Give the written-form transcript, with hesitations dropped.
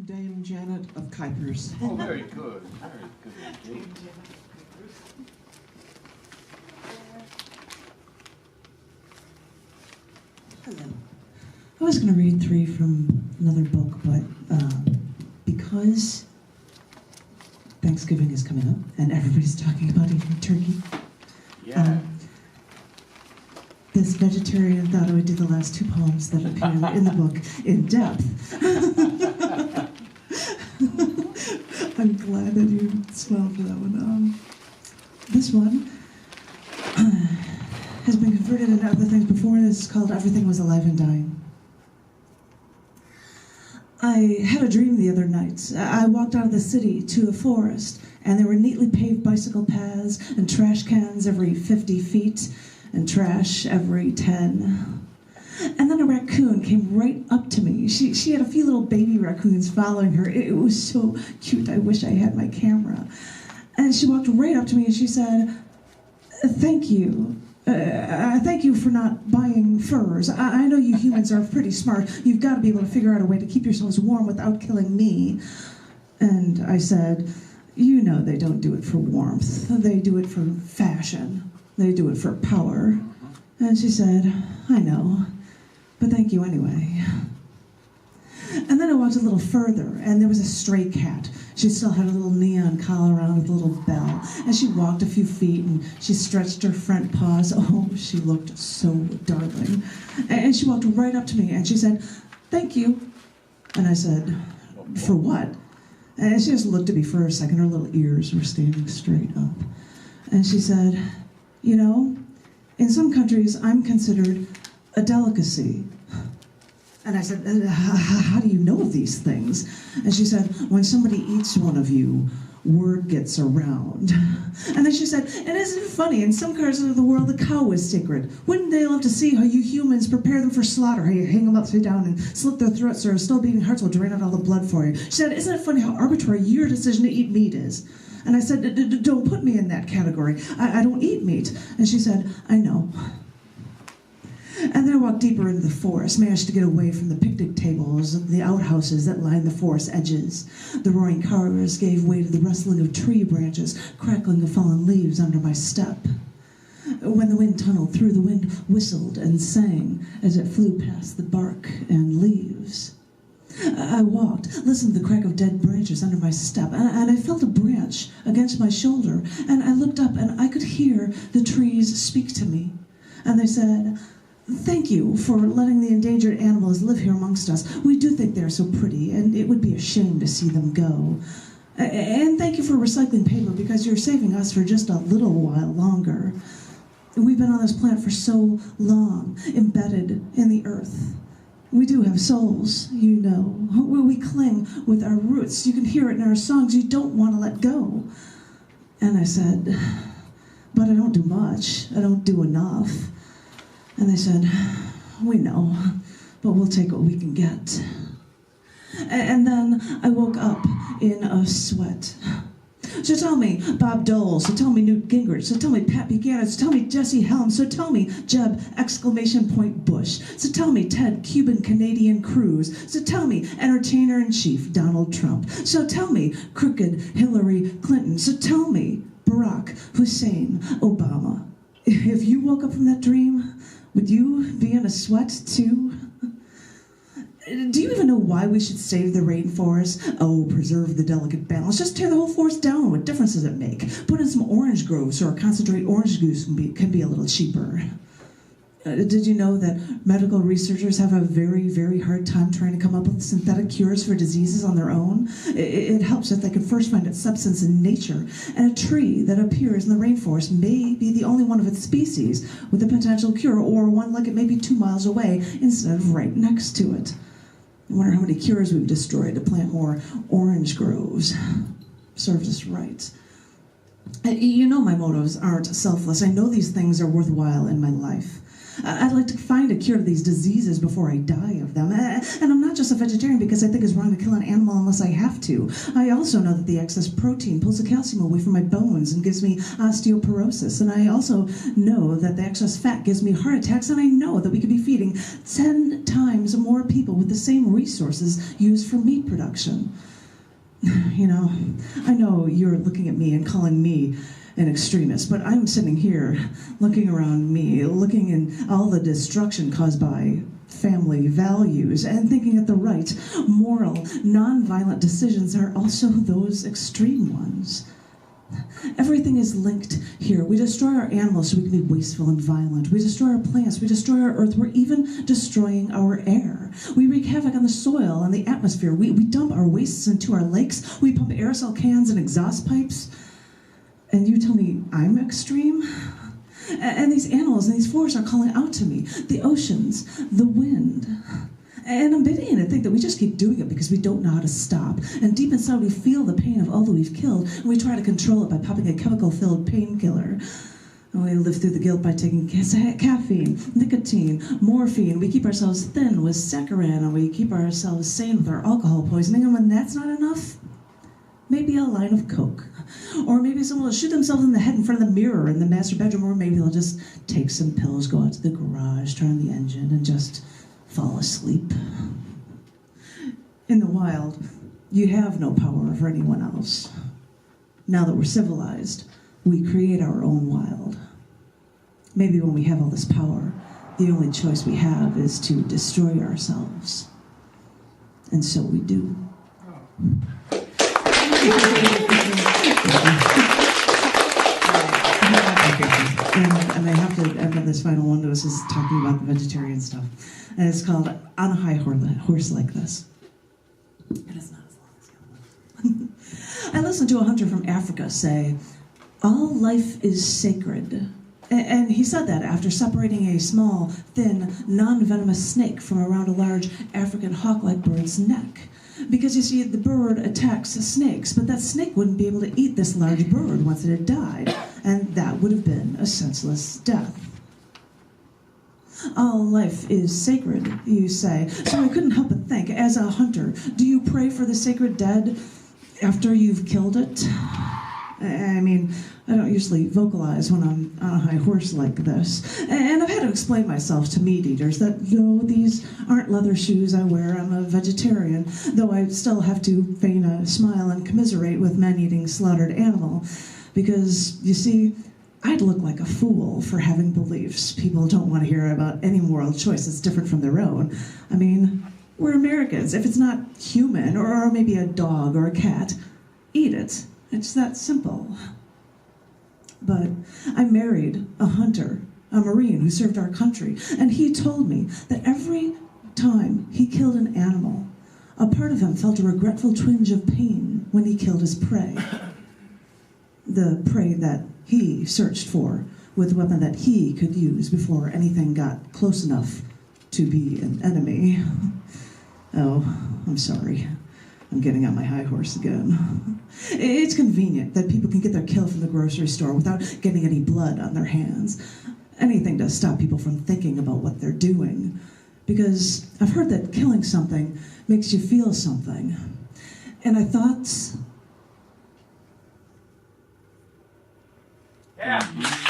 Dame Janet of Kuypers. Oh, very good. Very good. Hello. I was going to read 3 from another book, but because Thanksgiving is coming up and everybody's talking about eating turkey, Yeah. this vegetarian thought I would do the last 2 poems that appear in the book in depth. I'm glad that you smiled for that one. This one has been converted into other things before. This is called Everything Was Alive and Dying. I had a dream the other night. I walked out of the city to a forest, and there were neatly paved bicycle paths and trash cans every 50 feet, and trash every 10. And then a raccoon came right up to me. She had a few little baby raccoons following her. It was so cute. I wish I had my camera. And she walked right up to me and she said, "Thank you. Thank you for not buying furs. I know you humans are pretty smart. You've got to be able to figure out a way to keep yourselves warm without killing me." And I said, "You know they don't do it for warmth. They do it for fashion. They do it for power." And she said, "I know, but thank you anyway." And then I walked a little further, and there was a stray cat. She still had a little neon collar on with a little bell. And she walked a few feet, and she stretched her front paws. Oh, she looked so darling. And she walked right up to me, and she said, "Thank you." And I said, "For what?" And she just looked at me for a second. Her little ears were standing straight up. And she said, "You know, in some countries, I'm considered a delicacy." And I said, "How do you know these things?" And she said, "When somebody eats one of you, word gets around." And then she said, "And isn't it funny, in some parts of the world, the cow is sacred. Wouldn't they love to see how you humans prepare them for slaughter, how you hang them upside down and slit their throats so their still beating hearts will drain out all the blood for you?" She said, "Isn't it funny how arbitrary your decision to eat meat is?" And I said, "Don't put me in that category. I don't eat meat." And she said, "I know." And then I walked deeper into the forest, managed to get away from the picnic tables and the outhouses that lined the forest edges. The roaring cars gave way to the rustling of tree branches, crackling of fallen leaves under my step. When the wind tunneled through, the wind whistled and sang as it flew past the bark and leaves. I walked, listened to the crack of dead branches under my step, and I felt a branch against my shoulder, and I looked up and I could hear the trees speak to me. And they said, "Thank you for letting the endangered animals live here amongst us. We do think they're so pretty, and it would be a shame to see them go. And thank you for recycling paper, because you're saving us for just a little while longer. We've been on this planet for so long, embedded in the earth. We do have souls, you know. We cling with our roots. You can hear it in our songs. You don't want to let go." And I said, "But I don't do much. I don't do enough." And they said, "We know, but we'll take what we can get." And then I woke up in a sweat. So tell me Bob Dole, so tell me Newt Gingrich, so tell me Pat Buchanan, so tell me Jesse Helms, so tell me Jeb Bush, so tell me Ted Cuban Canadian Cruz, so tell me Entertainer-in-Chief Donald Trump, so tell me crooked Hillary Clinton, so tell me Barack Hussein Obama. If you woke up from that dream, would you be in a sweat too? Do you even know why we should save the rainforest? Oh, preserve the delicate balance. Just tear the whole forest down. What difference does it make? Put in some orange groves so our concentrated orange juice can be a little cheaper. Did you know that medical researchers have a very, very hard time trying to come up with synthetic cures for diseases on their own? It helps if they can first find its substance in nature. And a tree that appears in the rainforest may be the only one of its species with a potential cure, or one like it may be 2 miles away instead of right next to it. I wonder how many cures we've destroyed to plant more orange groves. Serves us right. You know my motives aren't selfless. I know these things are worthwhile in my life. I'd like to find a cure to these diseases before I die of them. And I'm not just a vegetarian because I think it's wrong to kill an animal unless I have to. I also know that the excess protein pulls the calcium away from my bones and gives me osteoporosis. And I also know that the excess fat gives me heart attacks. And I know that we could be feeding 10 times more people with the same resources used for meat production. You know, I know you're looking at me and calling me an extremist, but I'm sitting here looking around me, looking in all the destruction caused by family values and thinking that the right, moral, non-violent decisions are also those extreme ones. Everything is linked here. We destroy our animals so we can be wasteful and violent. We destroy our plants. We destroy our earth. We're even destroying our air. We wreak havoc on the soil and the atmosphere. We dump our wastes into our lakes. We pump aerosol cans and exhaust pipes. And you tell me I'm extreme? And these animals and these forests are calling out to me. The oceans, the wind. And I'm beginning to think that we just keep doing it because we don't know how to stop. And deep inside we feel the pain of all that we've killed, and we try to control it by popping a chemical-filled painkiller. And we live through the guilt by taking caffeine, nicotine, morphine. We keep ourselves thin with saccharin, and we keep ourselves sane with our alcohol poisoning. And when that's not enough, maybe a line of Coke. Or maybe someone will shoot themselves in the head in front of the mirror in the master bedroom, or maybe they'll just take some pills, go out to the garage, turn on the engine, and just fall asleep. In the wild, you have no power over anyone else. Now that we're civilized, we create our own wild. Maybe when we have all this power, the only choice we have is to destroy ourselves. And so we do. And I have to end on this final one to us is talking about the vegetarian stuff. And it's called On a High Horse Like This. And it's not as long as the other one. I listened to a hunter from Africa say, all life is sacred. And he said that after separating a small, thin, non-venomous snake from around a large African hawk-like bird's neck. Because you see, the bird attacks snakes, but that snake wouldn't be able to eat this large bird once it had died, and that would have been a senseless death. All life is sacred, you say. So I couldn't help but think, as a hunter, do you pray for the sacred dead after you've killed it? I mean, I don't usually vocalize when I'm on a high horse like this. And I've had to explain myself to meat eaters that, no, these aren't leather shoes I wear. I'm a vegetarian, though I still have to feign a smile and commiserate with men eating slaughtered animal. Because, you see, I'd look like a fool for having beliefs people don't want to hear about any moral choice that's different from their own. I mean, we're Americans. If it's not human, or maybe a dog or a cat, eat it. It's that simple. But I married a hunter, a Marine who served our country, and he told me that every time he killed an animal, a part of him felt a regretful twinge of pain when he killed his prey. The prey that he searched for with a weapon that he could use before anything got close enough to be an enemy. Oh, I'm sorry. I'm getting on my high horse again. It's convenient that people can get their kill from the grocery store without getting any blood on their hands. Anything to stop people from thinking about what they're doing. Because I've heard that killing something makes you feel something. And I thought... Yeah.